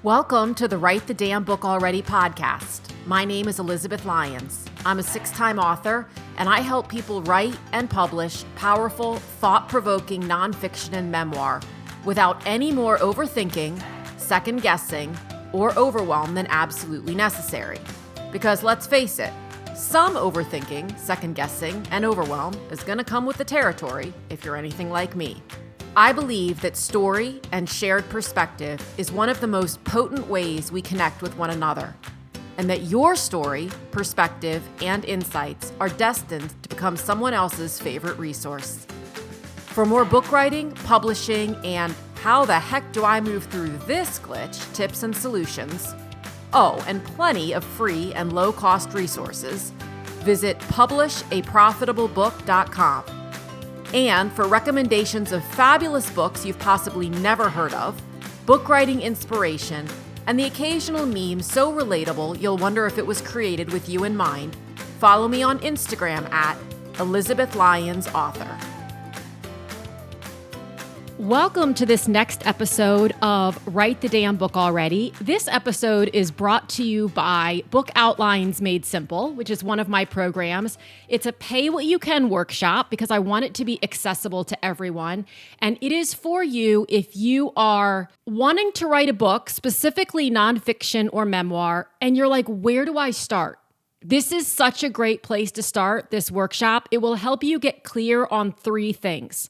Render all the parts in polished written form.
Welcome to the Write the Damn Book Already podcast. My name is Elizabeth Lyons. I'm a 6-time author, and I help people write and publish powerful, thought-provoking nonfiction and memoir without any more overthinking, second-guessing, or overwhelm than absolutely necessary. Because let's face it, some overthinking, second-guessing, and overwhelm is going to come with the territory if you're anything like me. I believe that story and shared perspective is one of the most potent ways we connect with one another, and that your story, perspective, and insights are destined to become someone else's favorite resource. For more book writing, publishing, and how the heck do I move through this glitch tips and solutions, and plenty of free and low-cost resources, visit publishaprofitablebook.com. And for recommendations of fabulous books you've possibly never heard of, book writing inspiration, and the occasional meme so relatable you'll wonder if it was created with you in mind, follow me on Instagram at Elizabeth Lyons Author. Welcome to this next episode of Write the Damn Book Already. This episode is brought to you by Book Outlines Made Simple, which is one of my programs. It's a pay-what-you-can workshop because I want it to be accessible to everyone. And it is for you if you are wanting to write a book, specifically nonfiction or memoir, and you're like, where do I start? This is such a great place to start this workshop. It will help you get clear on 3 things.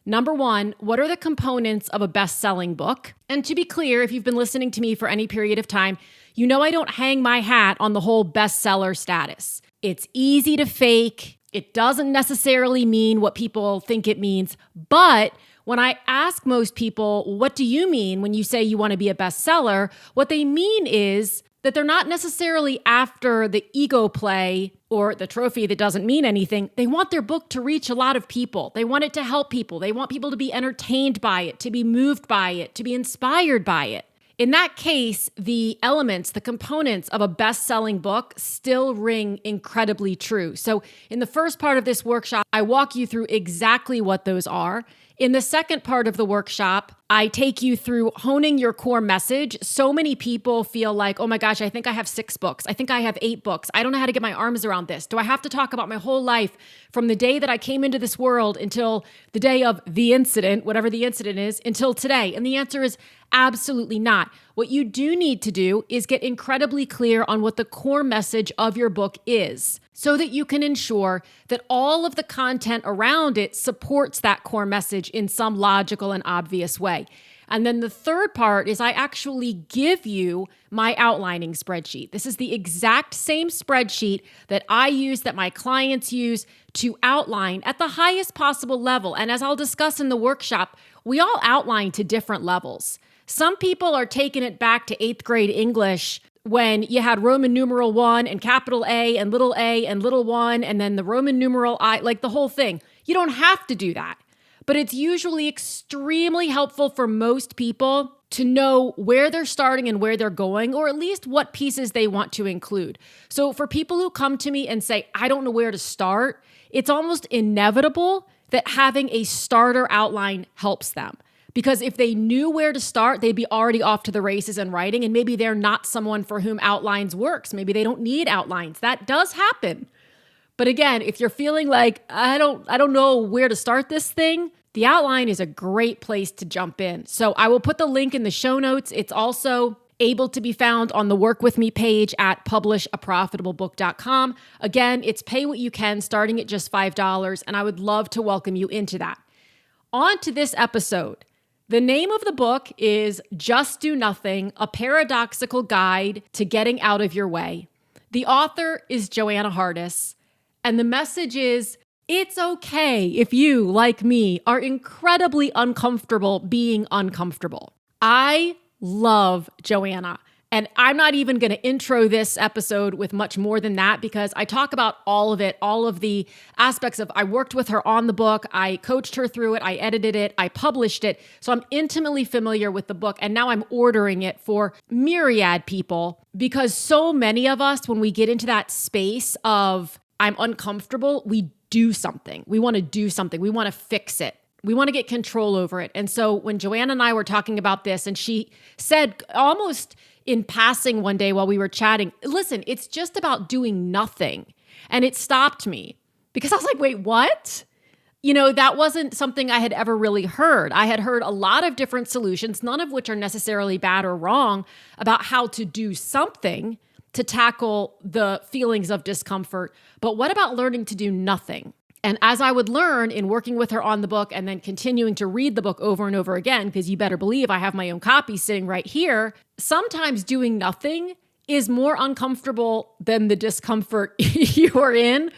Number 1, what are the components of a best-selling book? And to be clear, if you've been listening to me for any period of time, you know I don't hang my hat on the whole bestseller status. It's easy to fake. It doesn't necessarily mean what people think it means. But when I ask most people, what do you mean when you say you want to be a bestseller? What they mean is that they're not necessarily after the ego play or the trophy that doesn't mean anything. They want their book to reach a lot of people. They want it to help people. They want people to be entertained by it, to be moved by it, to be inspired by it. In that case, the elements, the components of a best-selling book still ring incredibly true. So in the first part of this workshop, I walk you through exactly what those are. In the second part of the workshop, I take you through honing your core message. So many people feel like, oh my gosh, I think I have 6 books. I think I have 8 books. I don't know how to get my arms around this. Do I have to talk about my whole life from the day that I came into this world until the day of the incident, whatever the incident is, until today? And the answer is absolutely not. What you do need to do is get incredibly clear on what the core message of your book is, so that you can ensure that all of the content around it supports that core message in some logical and obvious way. And then the third part is I actually give you my outlining spreadsheet. This is the exact same spreadsheet that I use, that my clients use to outline at the highest possible level. And as I'll discuss in the workshop, we all outline to different levels. Some people are taking it back to 8th grade English when you had Roman numeral 1 and capital A and little 1, and then the Roman numeral I, like the whole thing. You don't have to do that. But it's usually extremely helpful for most people to know where they're starting and where they're going, or at least what pieces they want to include. So for people who come to me and say, I don't know where to start, it's almost inevitable that having a starter outline helps them. Because if they knew where to start, they'd be already off to the races in writing, and maybe they're not someone for whom outlines works. Maybe they don't need outlines. That does happen. But again, if you're feeling like, I don't know where to start this thing, the outline is a great place to jump in. So I will put the link in the show notes. It's also able to be found on the Work With Me page at publishaprofitablebook.com. Again, it's pay what you can, starting at just $5, and I would love to welcome you into that. On to this episode. The name of the book is Just Do Nothing, A Paradoxical Guide to Getting Out of Your Way. The author is Joanna Hardis, and the message is, it's okay if you, like me, are incredibly uncomfortable being uncomfortable. I love Joanna. And I'm not even going to intro this episode with much more than that because I talk about all of it, all of the aspects of I worked with her on the book, I coached her through it, I edited it, I published it. So I'm intimately familiar with the book, and now I'm ordering it for myriad people because so many of us, when we get into that space of I'm uncomfortable, we do something. We want to do something. We want to fix it. We want to get control over it. And so when Joanna and I were talking about this, and she said almost in passing one day while we were chatting, listen, it's just about doing nothing. And it stopped me because I was like, wait, what? That wasn't something I had ever really heard. I had heard a lot of different solutions, none of which are necessarily bad or wrong, about how to do something to tackle the feelings of discomfort. But what about learning to do nothing? And as I would learn in working with her on the book and then continuing to read the book over and over again, because you better believe I have my own copy sitting right here, sometimes doing nothing is more uncomfortable than the discomfort you are in,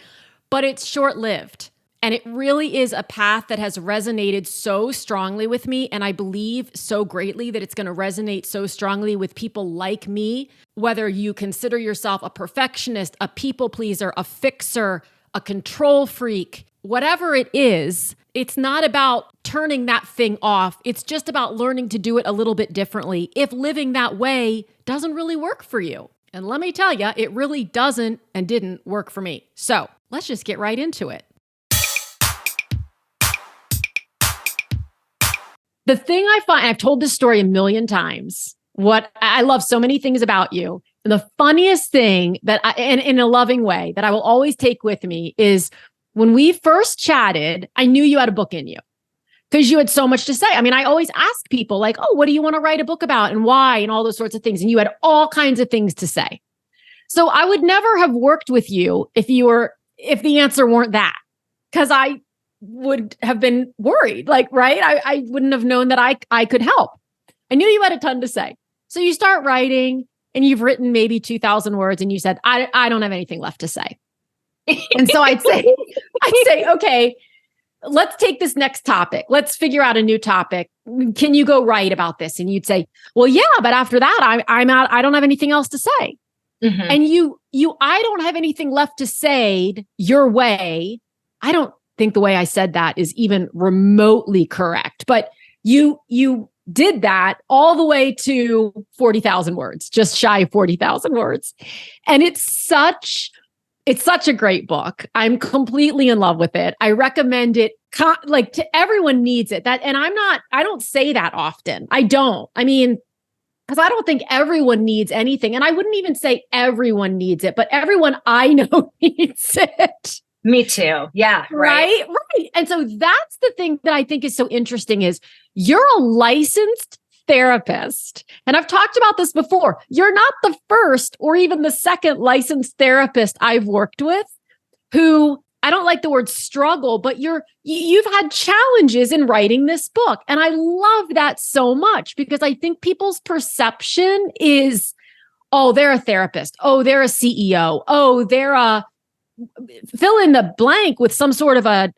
but it's short-lived. And it really is a path that has resonated so strongly with me. And I believe so greatly that it's going to resonate so strongly with people like me, whether you consider yourself a perfectionist, a people pleaser, a fixer, a control freak, whatever it is. It's not about turning that thing off. It's just about learning to do it a little bit differently if living that way doesn't really work for you. And let me tell you, it really doesn't and didn't work for me. So let's just get right into it. The thing I find, I've told this story a million times, what I love so many things about you. And the funniest thing that and in a loving way that I will always take with me is when we first chatted, I knew you had a book in you because you had so much to say. I mean, I always ask people like, oh, what do you want to write a book about and why and all those sorts of things. And you had all kinds of things to say. So I would never have worked with you if the answer weren't that, because I would have been worried, right? I wouldn't have known that I could help. I knew you had a ton to say. So you start writing and you've written maybe 2,000 words and you said, I don't have anything left to say. And so I'd say, okay, let's take this next topic. Let's figure out a new topic. Can you go write about this? And you'd say, well, yeah, but after that, I'm out. I don't have anything else to say. Mm-hmm. And I don't have anything left to say your way. I don't think the way I said that is even remotely correct, but you did that all the way to 40,000 words, just shy of 40,000 words. And it's such a great book. I'm completely in love with it. I recommend it to everyone needs it. I don't say that often. I don't. I mean, because I don't think everyone needs anything. And I wouldn't even say everyone needs it, but everyone I know needs it. Me too. Yeah. Right. And so that's the thing that I think is so interesting is you're a licensed therapist. And I've talked about this before. You're not the first or even the second licensed therapist I've worked with who, I don't like the word struggle, but you've had challenges in writing this book. And I love that so much because I think people's perception is, oh, they're a therapist. Oh, they're a CEO. Oh, they're a fill in the blank with some sort of a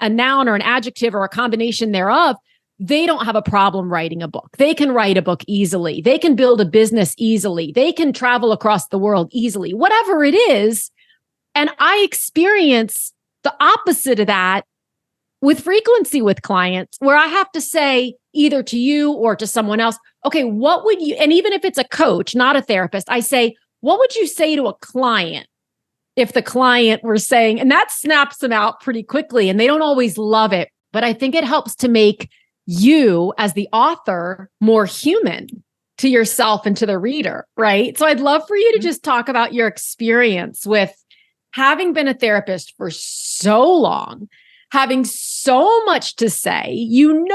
noun or an adjective or a combination thereof. They don't have a problem writing a book. They can write a book easily. They can build a business easily. They can travel across the world easily, whatever it is. And I experience the opposite of that with frequency with clients where I have to say either to you or to someone else, okay, what would you, and even if it's a coach, not a therapist, I say, what would you say to a client if the client were saying, and that snaps them out pretty quickly and they don't always love it, but I think it helps to make you as the author more human to yourself and to the reader, right? So I'd love for you to just talk about your experience with having been a therapist for so long, having so much to say. You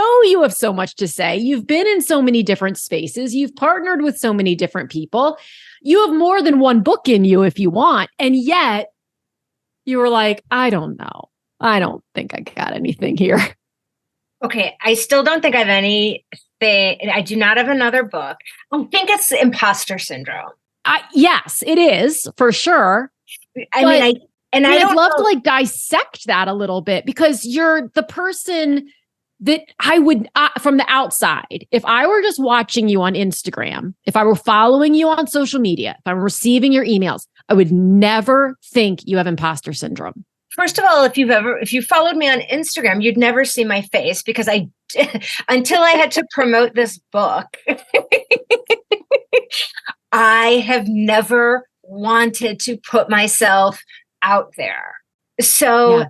have so much to say. You've been in so many different spaces. You've partnered with so many different people. You have more than one book in you if you want. And yet you were like, I don't know. I don't think I got anything here. Okay. I still don't think I have anything. I do not have another book. I think it's imposter syndrome. Yes, it is for sure. I'd love to dissect that a little bit because you're the person that I would, from the outside, if I were just watching you on Instagram, if I were following you on social media, if I'm receiving your emails, I would never think you have imposter syndrome. First of all, if you followed me on Instagram, you'd never see my face because until I had to promote this book, I have never wanted to put myself out there. So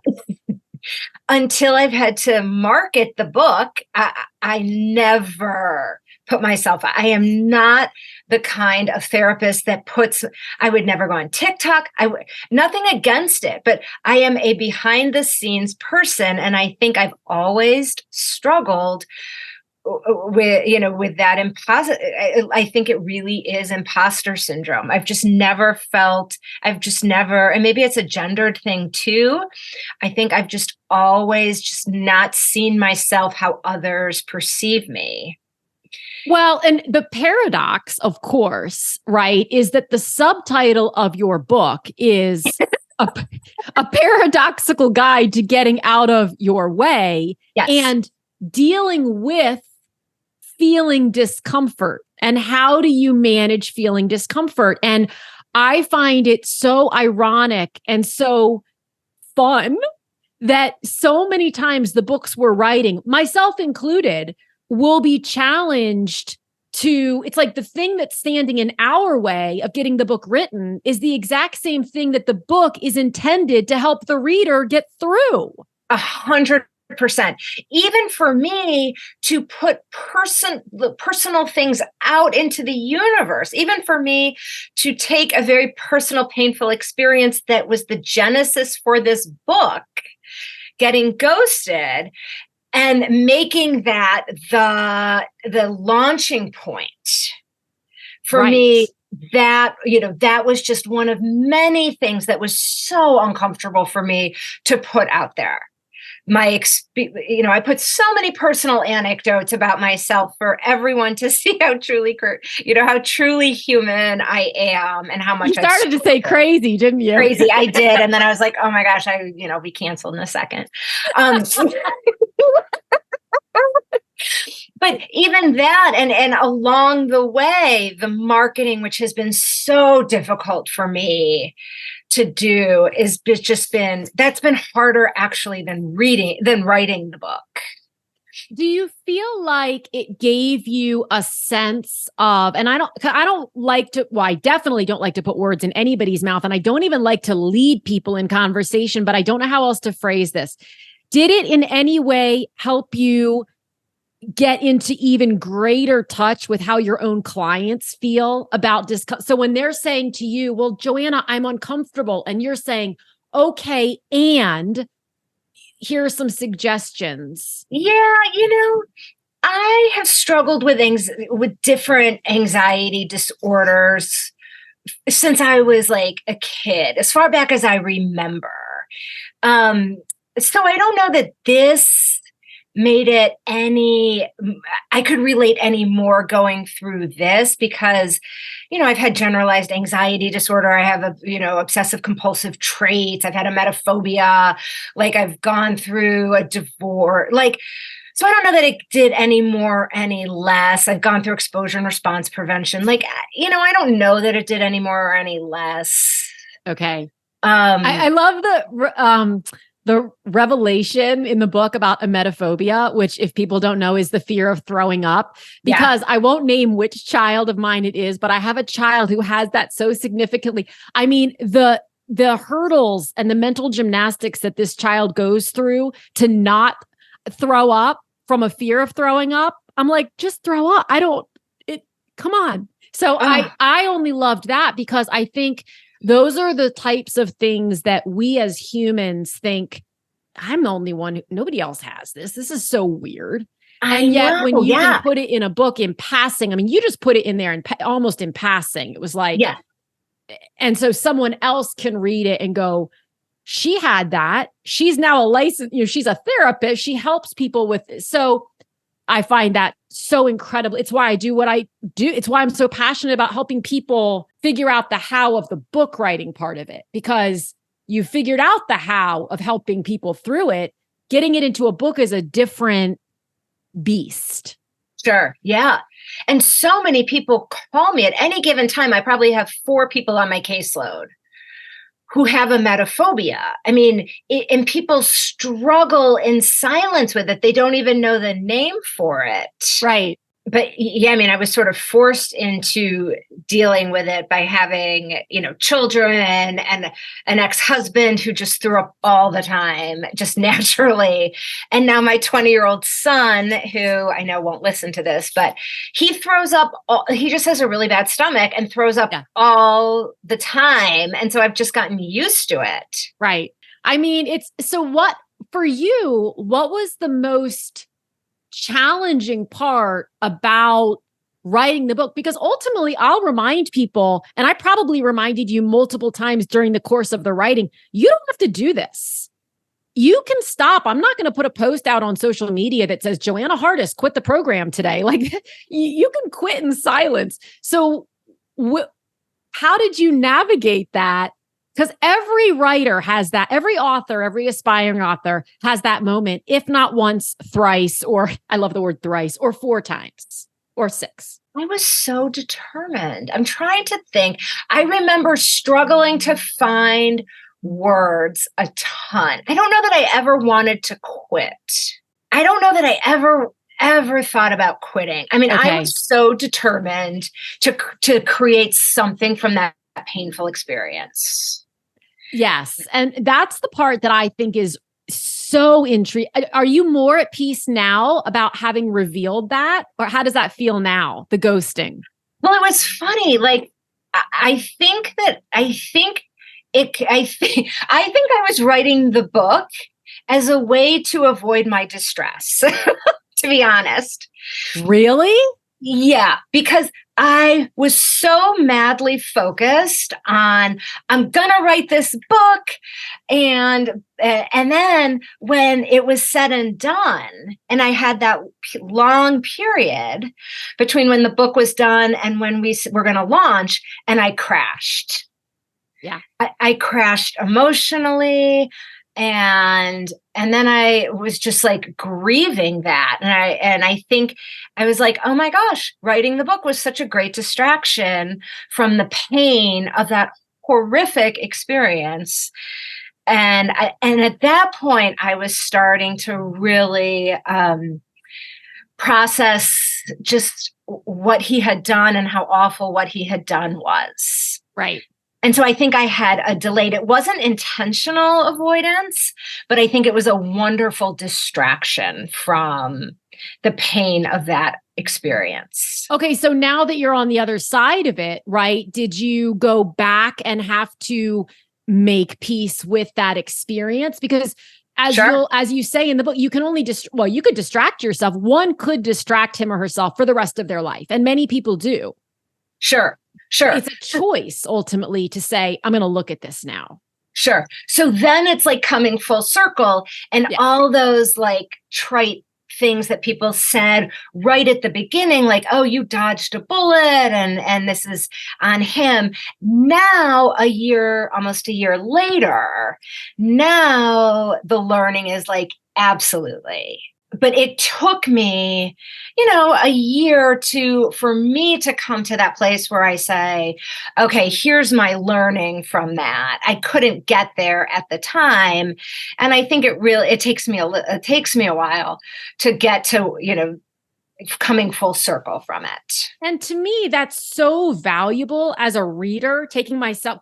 until I've had to market the book, I never put myself, I am not the kind of therapist that I would never go on TikTok. Nothing against it, but I am a behind the scenes person. And I think I've always struggled with that imposter. I think it really is imposter syndrome. I've just never, and maybe it's a gendered thing too. I think I've just always just not seen myself how others perceive me. Well, and the paradox, of course, right, is that the subtitle of your book is a paradoxical guide to getting out of your way. Yes. And dealing with feeling discomfort. And how do you manage feeling discomfort? And I find it so ironic and so fun that so many times the books we're writing, myself included, will be challenged to, it's like the thing that's standing in our way of getting the book written is the exact same thing that the book is intended to help the reader get through. 100%. Even for me to put personal things out into the universe, even for me to take a very personal, painful experience that was the genesis for this book, getting ghosted, and making that the launching point for me, that was just one of many things that was so uncomfortable for me to put out there. I put so many personal anecdotes about myself for everyone to see how truly human I am and how much you started to say crazy, didn't you? Crazy, I did. And then I was like, oh my gosh, be canceled in a second. But even that, and along the way, the marketing, which has been so difficult for me to do, that's been harder actually than writing the book. Do you feel like it gave you a sense of, and I definitely don't like to put words in anybody's mouth, and I don't even like to lead people in conversation, but I don't know how else to phrase this. Did it in any way help you get into even greater touch with how your own clients feel about discomfort? So when they're saying to you, well, Joanna, I'm uncomfortable, and you're saying, okay, and here are some suggestions. Yeah, I have struggled with different anxiety disorders since I was like a kid, as far back as I remember. So I don't know that this made it I could relate any more going through this because, I've had generalized anxiety disorder. I have obsessive compulsive traits. I've had emetophobia. Like I've gone through a divorce. So I don't know that it did any more, any less. I've gone through exposure and response prevention. I don't know that it did any more or any less. Okay. I love the revelation in the book about emetophobia, which if people don't know is the fear of throwing up, because I won't name which child of mine it is, but I have a child who has that so significantly. I mean, the hurdles and the mental gymnastics that this child goes through to not throw up from a fear of throwing up. I'm like, just throw up. Come on. So I only loved that because I think those are the types of things that we as humans think, I'm the only one, nobody else has this. This is so weird. And yet when you can put it in a book in passing, I mean, you just put it in there almost in passing. It was like, and so someone else can read it and go, she had that. She's now a licensed, she's a therapist. She helps people with this. So I find that so incredible. It's why I do what I do. It's why I'm so passionate about helping people figure out the how of the book writing part of it, because you figured out the how of helping people through it. Getting it into a book is a different beast. Sure. Yeah. And so many people call me at any given time. I probably have 4 people on my caseload who have emetophobia. I mean, and people struggle in silence with it. They don't even know the name for it. Right. but yeah, I mean, I was sort of forced into dealing with it by having, children and an ex-husband who just threw up all the time, just naturally. And now my 20-year-old son, who I know won't listen to this, but he throws up, he just has a really bad stomach and throws up all the time. And so I've just gotten used to it. Right. I mean, what for you, what was the most challenging part about writing the book? Because ultimately I'll remind people, and I probably reminded you multiple times during the course of the writing, you don't have to do this. You can stop. I'm not going to put a post out on social media that says Joanna Hardis quit the program today. Like you can quit in silence. So how did you navigate that? Because every writer has that, every author, every aspiring author has that moment, if not once, thrice, or I love the word thrice, or 4 times, or 6. I was so determined. I'm trying to think. I remember struggling to find words a ton. I don't know that I ever wanted to quit. I don't know that I ever thought about quitting. I mean, I was so determined to create something from that painful experience. Yes. And that's the part that I think is so intriguing. Are you more at peace now about having revealed that? Or how does that feel now, the ghosting? Well, it was funny. Like, I think I was writing the book as a way to avoid my distress, to be honest. Really? Yeah, because I was so madly focused on, I'm going to write this book. And then when it was said and done, and I had that long period between when the book was done and when we were going to launch, and I crashed. Yeah. I crashed emotionally. And then I was just like grieving that. And I think I was like, oh my gosh, writing the book was such a great distraction from the pain of that horrific experience. And at that point, I was starting to really process just what he had done and how awful what he had done was. Right. And so I think I had a delayed, it wasn't intentional avoidance, but I think it was a wonderful distraction from the pain of that experience. Okay. So now that you're on the other side of it, right? Did you go back and have to make peace with that experience? Because as you say in the book, you can only you could distract yourself. One could distract him or herself for the rest of their life. And many people do. Sure. It's a choice ultimately to say, I'm going to look at this now. Sure. So then it's like coming full circle and all those like trite things that people said right at the beginning, like, oh, you dodged a bullet and this is on him. Now, almost a year later, now the learning is like, absolutely. But it took me, a year for me to come to that place where I say, okay, here's my learning from that. I couldn't get there at the time. And I think it takes me a while to get to, coming full circle from it. And to me, that's so valuable as a reader,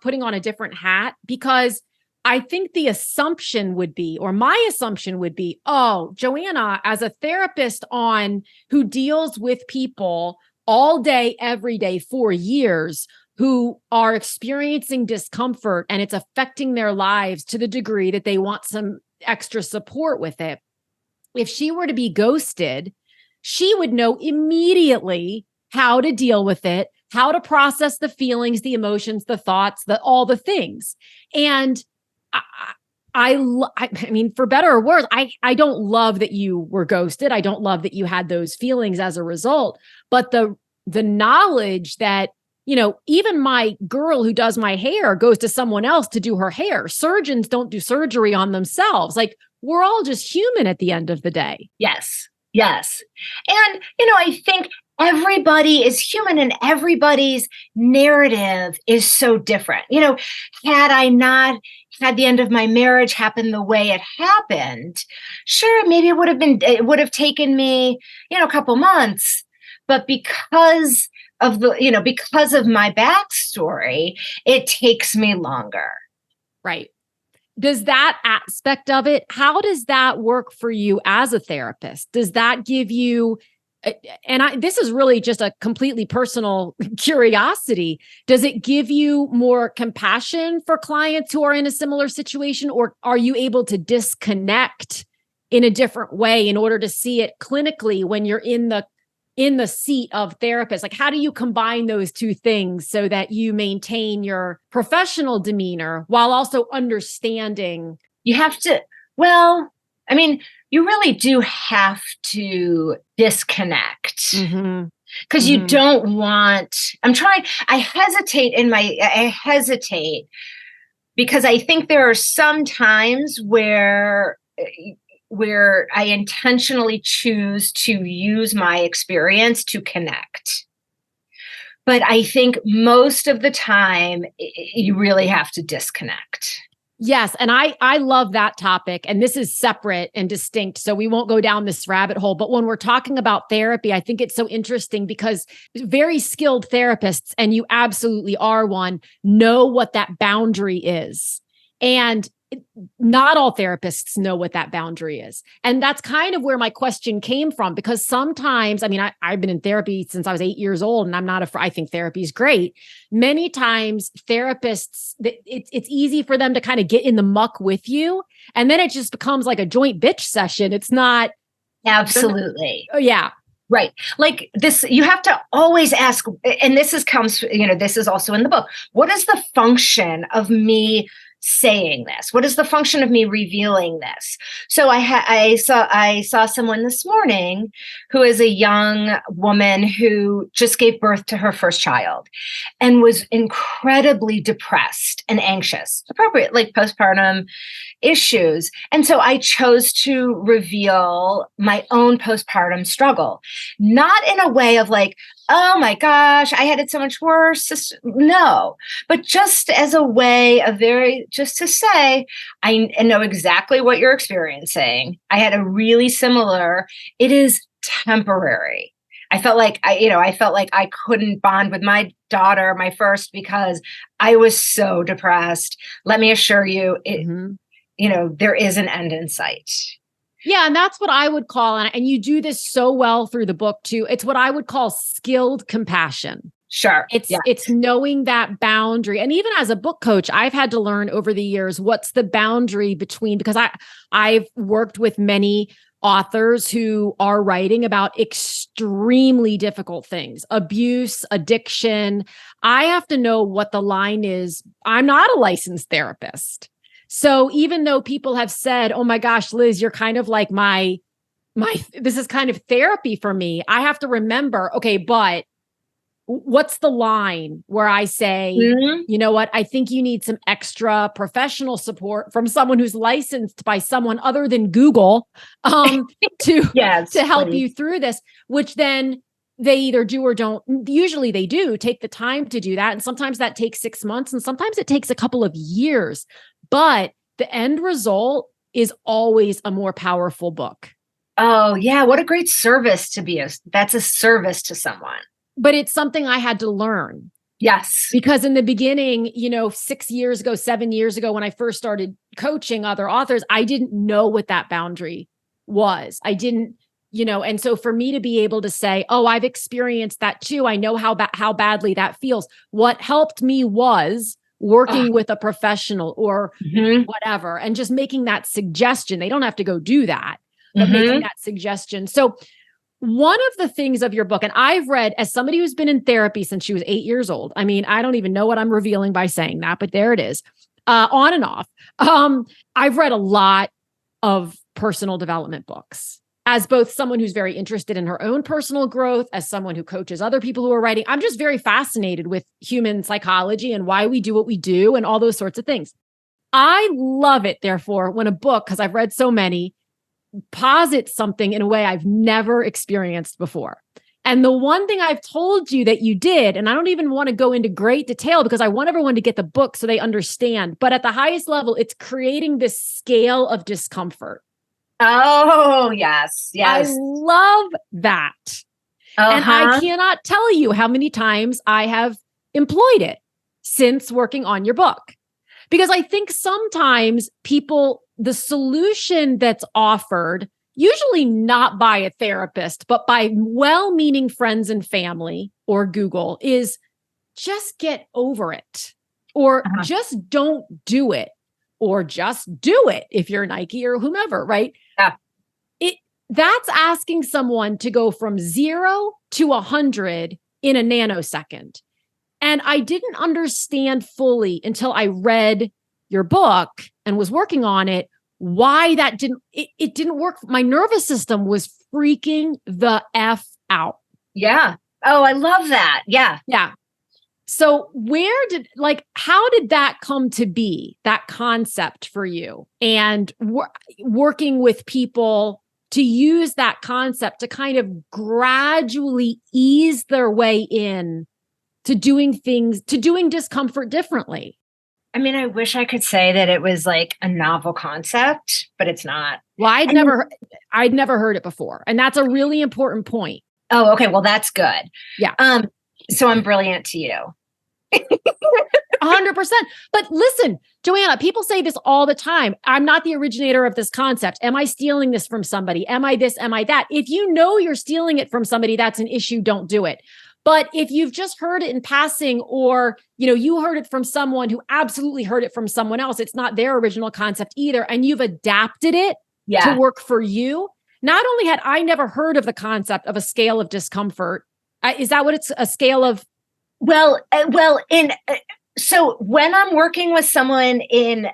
putting on a different hat, because I think the assumption would be, or my assumption would be, oh, Joanna, as a therapist who deals with people all day, every day for years, who are experiencing discomfort and it's affecting their lives to the degree that they want some extra support with it. If she were to be ghosted, she would know immediately how to deal with it, how to process the feelings, the emotions, the thoughts, all the things. And I mean, for better or worse, I don't love that you were ghosted. I don't love that you had those feelings as a result. But the knowledge that, even my girl who does my hair goes to someone else to do her hair. Surgeons don't do surgery on themselves. Like, we're all just human at the end of the day. Yes. Yes. And, I think everybody is human and everybody's narrative is so different. Had I not had the end of my marriage happen the way it happened, sure, maybe it would have taken me, a couple months, But because of because of my backstory, it takes me longer. Right. Does that aspect of it, how does that work for you as a therapist? Does that give you, this is really just a completely personal curiosity. Does it give you more compassion for clients who are in a similar situation, or are you able to disconnect in a different way in order to see it clinically when you're in the seat of therapist? Like, how do you combine those two things so that you maintain your professional demeanor while also understanding? You have to, well, I mean, you really do have to disconnect. Because you don't want, I hesitate because I think there are some times where I intentionally choose to use my experience to connect. But I think most of the time, you really have to disconnect. Yes. And I love that topic. And this is separate and distinct, so we won't go down this rabbit hole. But when we're talking about therapy, I think it's so interesting because very skilled therapists, and you absolutely are one, know what that boundary is. And not all therapists know what that boundary is. And that's kind of where my question came from, because sometimes, I mean, I've been in therapy since I was 8 years old, and I'm not I think therapy is great. Many times therapists, it's easy for them to kind of get in the muck with you. And then it just becomes like a joint bitch session. It's not. Absolutely. Oh, yeah. Right. Like this, you have to always ask, and this is also in the book. What is the function of me saying this? What is the function of me revealing this? So I saw someone this morning who is a young woman who just gave birth to her first child and was incredibly depressed and anxious, appropriate, like postpartum issues. And so I chose to reveal my own postpartum struggle, not in a way of like, oh my gosh, I had it so much worse. No, but just as a way of just to say, I know exactly what you're experiencing. I had a really similar, it is temporary. I felt like I couldn't bond with my daughter, my first, because I was so depressed. Let me assure you, there is an end in sight. Yeah. And that's what I would call, and you do this so well through the book too. It's what I would call skilled compassion. Sure. It's knowing that boundary. And even as a book coach, I've had to learn over the years, what's the boundary between, because I've worked with many authors who are writing about extremely difficult things, abuse, addiction. I have to know what the line is. I'm not a licensed therapist. So even though people have said, oh my gosh, Liz, you're kind of like this is kind of therapy for me, I have to remember, okay, but what's the line where I say, you know what, I think you need some extra professional support from someone who's licensed by someone other than Google to help you through this, which then they either do or don't. Usually they do take the time to do that. And sometimes that takes 6 months and sometimes it takes a couple of years. But the end result is always a more powerful book. Oh, yeah. What a great service to be. That's a service to someone. But it's something I had to learn. Yes. Because in the beginning, 6 years ago, 7 years ago, when I first started coaching other authors, I didn't know what that boundary was. I didn't, and so for me to be able to say, oh, I've experienced that too. I know how badly that feels. What helped me was working with a professional or whatever, and just making that suggestion. They don't have to go do that, but making that suggestion. So one of the things of your book, and I've read, as somebody who's been in therapy since she was 8 years old, I mean, I don't even know what I'm revealing by saying that, but there it is, on and off. I've read a lot of personal development books. As both someone who's very interested in her own personal growth, as someone who coaches other people who are writing, I'm just very fascinated with human psychology and why we do what we do and all those sorts of things. I love it, therefore, when a book, because I've read so many, posits something in a way I've never experienced before. And the one thing I've told you that you did, and I don't even want to go into great detail because I want everyone to get the book so they understand, but at the highest level, it's creating this scale of discomfort. Oh, yes. I love that. And I Uh-huh. cannot tell you how many times I have employed it since working on your book. Because I think sometimes the solution that's offered, usually not by a therapist, but by well-meaning friends and family or Google, is just get over it, or Uh-huh. just don't do it, or just do it if you're Nike or whomever, right? Yeah. That's asking someone to go from 0 to 100 in a nanosecond. And I didn't understand fully until I read your book and was working on it, why that it didn't work. My nervous system was freaking the F out. Yeah. Oh, I love that. Yeah. Yeah. So how did that come to be, that concept for you? And working with people to use that concept to kind of gradually ease their way in to doing discomfort differently. I mean, I wish I could say that it was like a novel concept, but it's not. Well, I'd never heard it before. And that's a really important point. Oh, okay. Well, that's good. Yeah. So I'm brilliant to you. 100%. But listen, Joanna, people say this all the time. I'm not the originator of this concept. Am I stealing this from somebody? Am I this? Am I that? If you know you're stealing it from somebody, that's an issue. Don't do it. But if you've just heard it in passing, or, you heard it from someone who absolutely heard it from someone else, it's not their original concept either, and you've adapted it to work for you. Not only had I never heard of the concept of a scale of discomfort, is that what it's a scale of? So when I'm working with someone in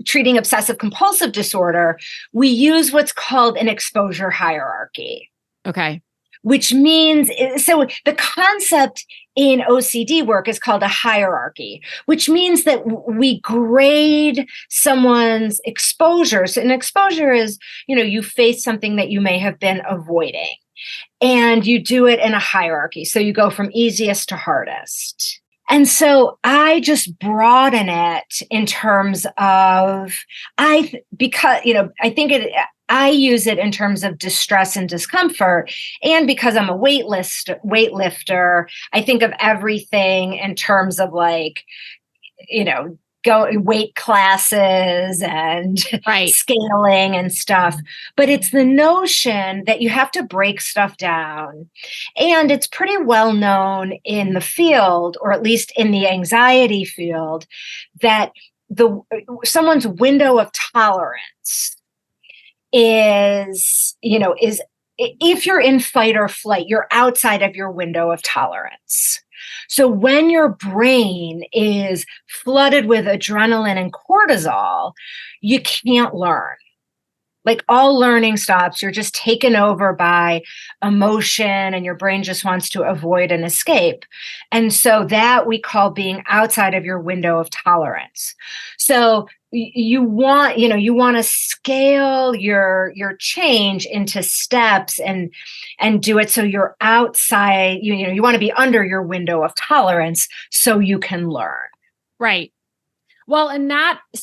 treating obsessive compulsive disorder, we use what's called an exposure hierarchy. Okay. Which means, so the concept in OCD work is called a hierarchy, which means that we grade someone's exposures. And exposure is, you face something that you may have been avoiding, and you do it in a hierarchy. So you go from easiest to hardest. And so I just broaden it in terms of, I use it in terms of distress and discomfort. And because I'm a weightlifter, I think of everything in terms of go weight classes and scaling and stuff. But it's the notion that you have to break stuff down. And it's pretty well known in the field, or at least in the anxiety field, that someone's window of tolerance is if you're in fight or flight, you're outside of your window of tolerance. So when your brain is flooded with adrenaline and cortisol, you can't learn. Like, all learning stops. You're just taken over by emotion, and your brain just wants to avoid and escape. And so that we call being outside of your window of tolerance. So you want to scale your change into steps and do it so you're outside. You want to be under your window of tolerance so you can learn. Right. Well,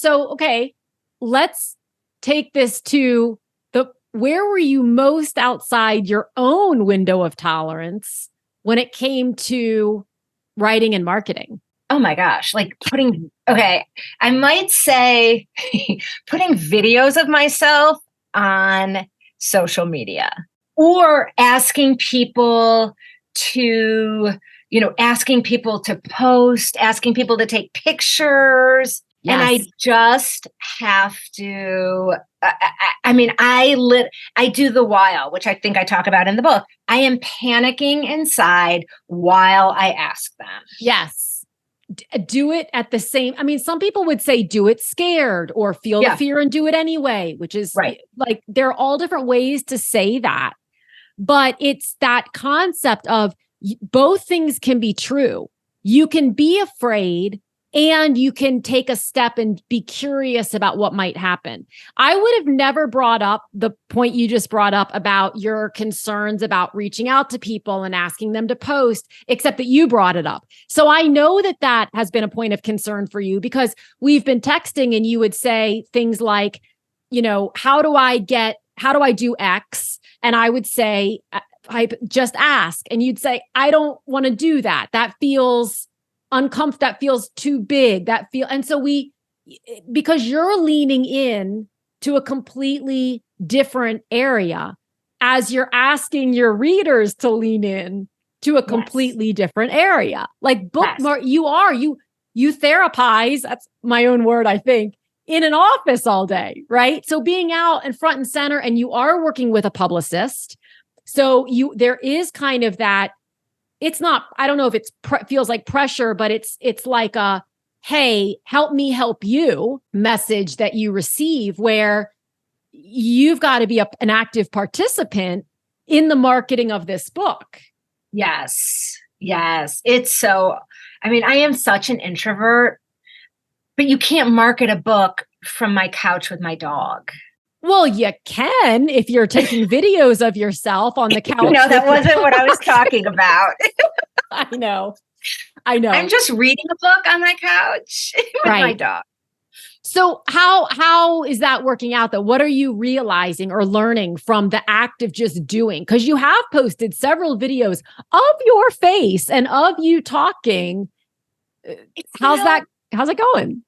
okay, let's take this to where were you most outside your own window of tolerance when it came to writing and marketing? Oh my gosh, I might say putting videos of myself on social media, or asking people to post, asking people to take pictures. Yes. And I just have to, I do the while, which I think I talk about in the book. I am panicking inside while I ask them. Yes. Do it at the same. Some people would say do it scared, or feel the fear and do it anyway, which is right. There are all different ways to say that. But it's that concept of both things can be true. You can be afraid, and you can take a step and be curious about what might happen. I would have never brought up the point you just brought up about your concerns about reaching out to people and asking them to post, except that you brought it up. So I know that has been a point of concern for you, because we've been texting and you would say things like, how do I do X? And I would say, just ask. And you'd say, I don't want to do that. That feels uncomfortable. That feels too big. And so because you're leaning in to a completely different area as you're asking your readers to lean in to a completely different area. Like bookmark, you therapize, that's my own word, I think, in an office all day, right? So being out and front and center, and you are working with a publicist. So there is kind of that, it's not, I don't know if it's feels like pressure, but it's like a, hey, help me help you message that you receive, where you've got to be an active participant in the marketing of this book. Yes. It's so, I am such an introvert, but you can't market a book from my couch with my dog. Well, you can if you're taking videos of yourself on the couch. No, that wasn't what I was talking about. I know. I'm just reading a book on my couch with my dog. So how is that working out though? What are you realizing or learning from the act of just doing? Because you have posted several videos of your face and of you talking. How's it going?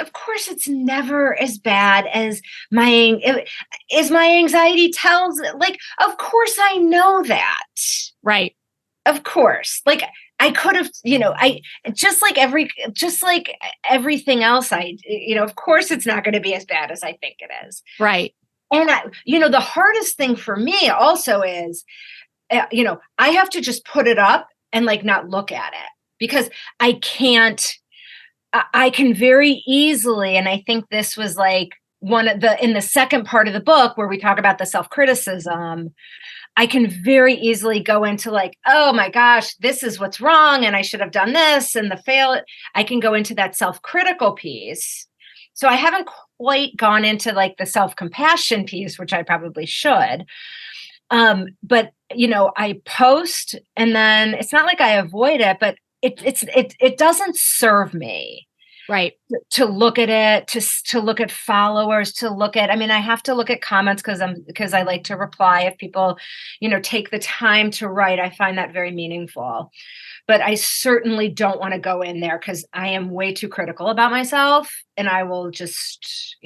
Of course it's never as bad as my anxiety tells. Like, of course I know that. Right. Of course. Like, I could have, I just like everything else. Of course it's not going to be as bad as I think it is. Right. And the hardest thing for me also is, I have to just put it up and like not look at it, because I can very easily. And I think this was like in the second part of the book where we talk about the self-criticism, I can very easily go into like, oh my gosh, this is what's wrong. And I should have done this, and I can go into that self-critical piece. So I haven't quite gone into like the self-compassion piece, which I probably should. But I post, and then it's not like I avoid it, but it doesn't serve me. Right. To look at it, to look at followers, to look at, I have to look at comments because I like to reply if people, take the time to write. I find that very meaningful, but I certainly don't want to go in there because I am way too critical about myself, and I will just,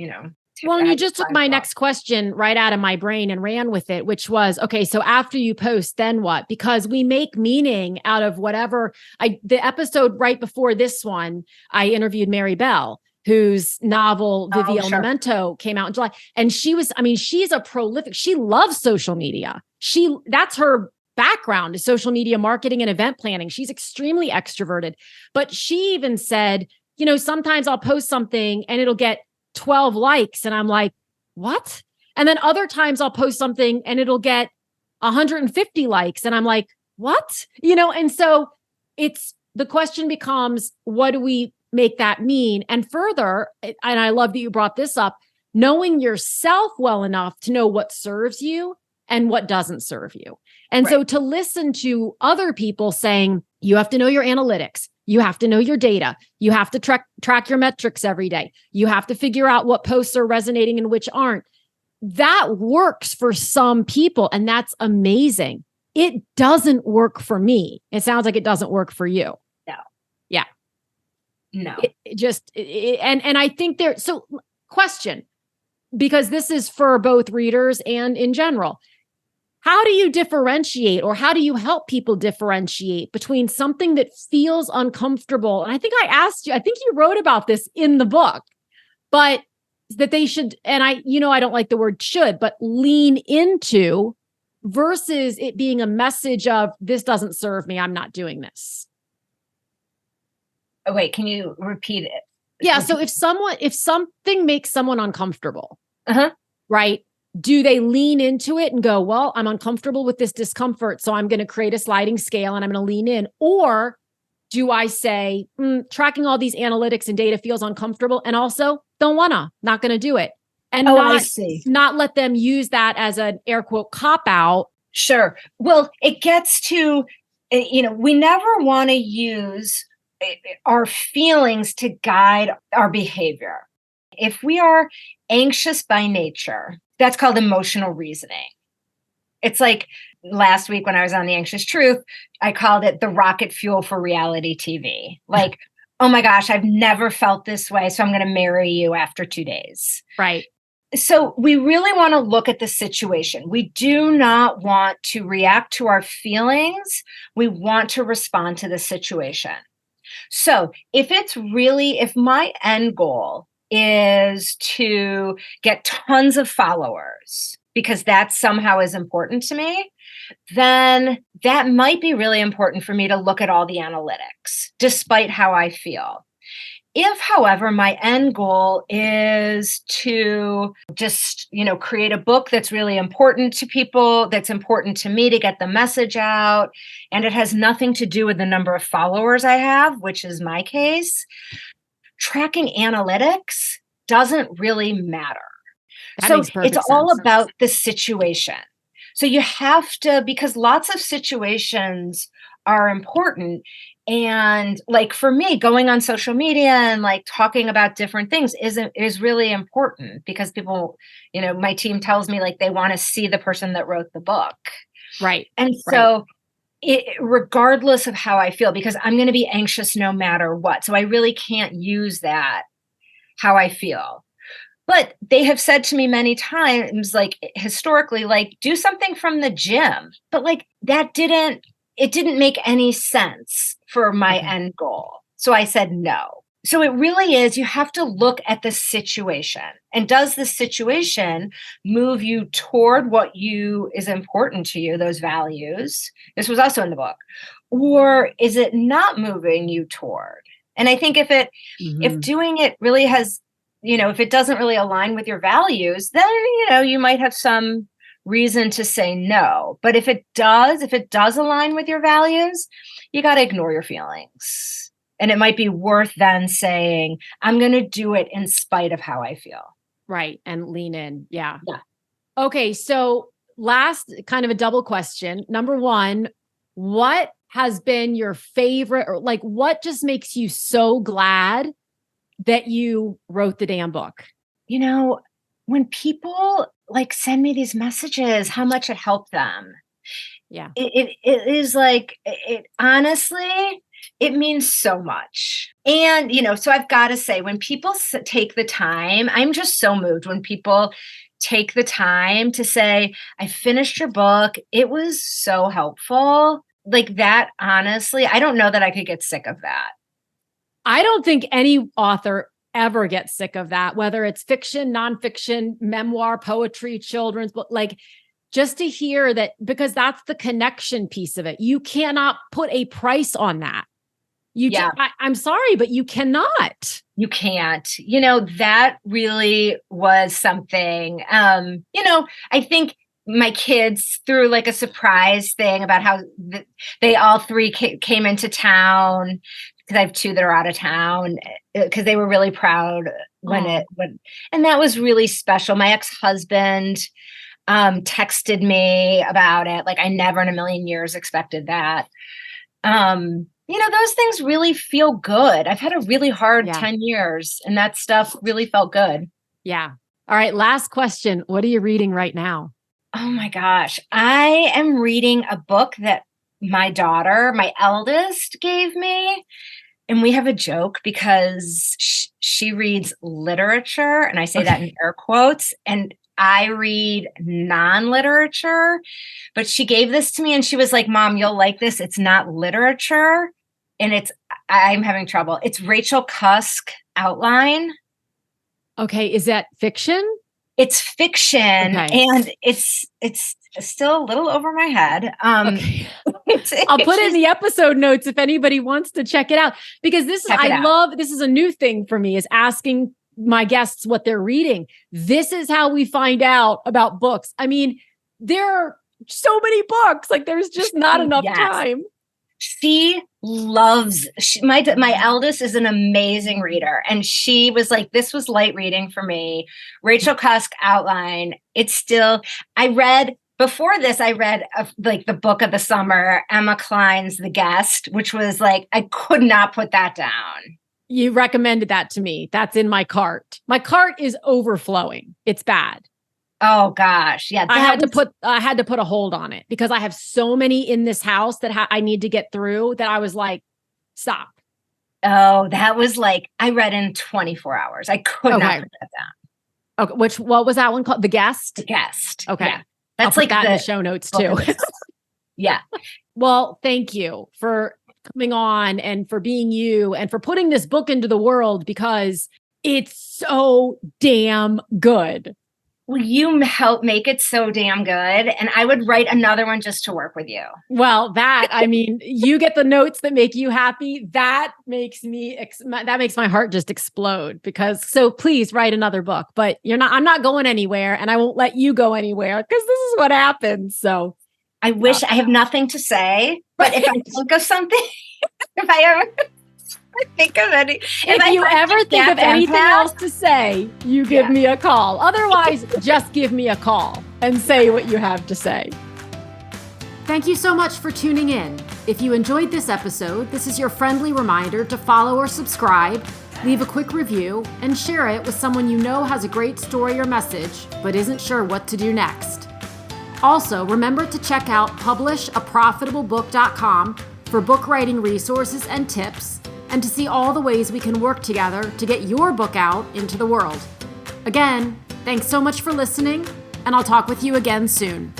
Well, and you just took my next question right out of my brain and ran with it, which was, okay, so after you post, then what? Because we make meaning out of whatever. The episode right before this one, I interviewed Mary Bell, whose novel Vivi El Memento came out in July. And she's a prolific, she loves social media. That's her background, is social media marketing and event planning. She's extremely extroverted, but she even said, sometimes I'll post something and it'll get 12 likes. And I'm like, what? And then other times I'll post something and it'll get 150 likes. And I'm like, what? And so the question becomes, what do we make that mean? And further, and I love that you brought this up, knowing yourself well enough to know what serves you and what doesn't serve you. And so to listen to other people saying, you have to know your analytics. You have to know your data. You have to track your metrics every day. You have to figure out what posts are resonating and which aren't. That works for some people, and that's amazing. It doesn't work for me. It sounds like it doesn't work for you. No. Yeah. No. And I think so question, because this is for both readers and in general. How do you differentiate, or how do you help people differentiate between something that feels uncomfortable? And I think I asked you, I think you wrote about this in the book, but that they should, and I don't like the word should, but lean into, versus it being a message of, this doesn't serve me, I'm not doing this. Oh, wait, can you repeat it? Yeah. So if something makes someone uncomfortable, right? Do they lean into it and go, well, I'm uncomfortable with this discomfort, so I'm going to create a sliding scale and I'm going to lean in? Or do I say, tracking all these analytics and data feels uncomfortable, and also not going to do it? And not let them use that as an air quote cop out. Sure. Well, it gets to, we never want to use our feelings to guide our behavior. If we are anxious by nature, that's called emotional reasoning. It's like last week when I was on The Anxious Truth, I called it the rocket fuel for reality TV. Like, oh my gosh, I've never felt this way, so I'm going to marry you after 2 days. Right. So we really want to look at the situation. We do not want to react to our feelings. We want to respond to the situation. So if my end goal is to get tons of followers, because that somehow is important to me, then that might be really important for me to look at all the analytics, despite how I feel. If, however, my end goal is to just, create a book that's really important to people, that's important to me to get the message out, and it has nothing to do with the number of followers I have, which is my case, tracking analytics doesn't really matter. So it's all about the situation. So you have to, because lots of situations are important. And like for me, going on social media and like talking about different things is really important because people, my team tells me like they want to see the person that wrote the book. Right. And so regardless of how I feel, because I'm going to be anxious no matter what. So I really can't use that, how I feel. But they have said to me many times, like historically, like do something from the gym. But like it didn't make any sense for my end goal. So I said no. So it really is, you have to look at the situation. And does the situation move you toward what is important to you, those values? This was also in the book. Or is it not moving you toward? And I think if doing it really has, if it doesn't really align with your values, then, you might have some reason to say no. But if it does align with your values, you got to ignore your feelings. And it might be worth then saying, I'm going to do it in spite of how I feel. Right. And lean in. Yeah. Yeah. Okay. So last kind of a double question. Number one, what has been your favorite, or like what just makes you so glad that you wrote the damn book? When people like send me these messages, how much it helped them. Yeah. It is like, it honestly, it means so much. And, so I've got to say, when people take the time, I'm just so moved when people take the time to say, I finished your book. It was so helpful. Like that, honestly, I don't know that I could get sick of that. I don't think any author ever gets sick of that, whether it's fiction, nonfiction, memoir, poetry, children's book, like just to hear that, because that's the connection piece of it. You cannot put a price on that. I'm sorry, but you cannot. You can't. That really was something, I think my kids threw like a surprise thing about how they all three came into town, because I have two that are out of town, because they were really proud when and that was really special. My ex-husband texted me about it. Like I never in a million years expected that. Those things really feel good. I've had a really hard 10 years and that stuff really felt good. Yeah. All right. Last question. What are you reading right now? Oh my gosh. I am reading a book that my daughter, my eldest, gave me. And we have a joke because she reads literature, and I say that in air quotes, and I read non-literature. But she gave this to me and she was like, Mom, you'll like this. It's not literature. And I'm having trouble. It's Rachel Cusk Outline. Okay. Is that fiction? It's fiction, and it's still a little over my head. Okay. I'll put it in the episode notes if anybody wants to check it out, because this is a new thing for me, is asking my guests what they're reading. This is how we find out about books. I mean, there are so many books, like there's just not enough time. She loves, my eldest is an amazing reader. And she was like, this was light reading for me. Rachel Cusk Outline. Before this, I read like the book of the summer, Emma Cline's The Guest, which was like, I could not put that down. You recommended that to me. That's in my cart. My cart is overflowing. It's bad. Oh gosh. Yeah. I had to put a hold on it because I have so many in this house that I need to get through that I was like, stop. Oh, that was like, I read in 24 hours. I could not put that down. Okay. What was that one called? The Guest? The Guest. Okay. Yeah. That's like that in the show notes too. Yeah. Well, thank you for coming on and for being you and for putting this book into the world because it's so damn good. Well, you help make it so damn good. And I would write another one just to work with you. Well, I mean, you get the notes that make you happy. That makes my heart just explode so please write another book, but I'm not going anywhere and I won't let you go anywhere because this is what happens. So I wish I have nothing to say, but if I think of something, if I ever think of any, if you ever think of anything else to say, you give me a call. Otherwise, just give me a call and say what you have to say. Thank you so much for tuning in. If you enjoyed this episode, this is your friendly reminder to follow or subscribe, leave a quick review, and share it with someone you know has a great story or message, but isn't sure what to do next. Also, remember to check out publishaprofitablebook.com for book writing resources and tips, and to see all the ways we can work together to get your book out into the world. Again, thanks so much for listening, and I'll talk with you again soon.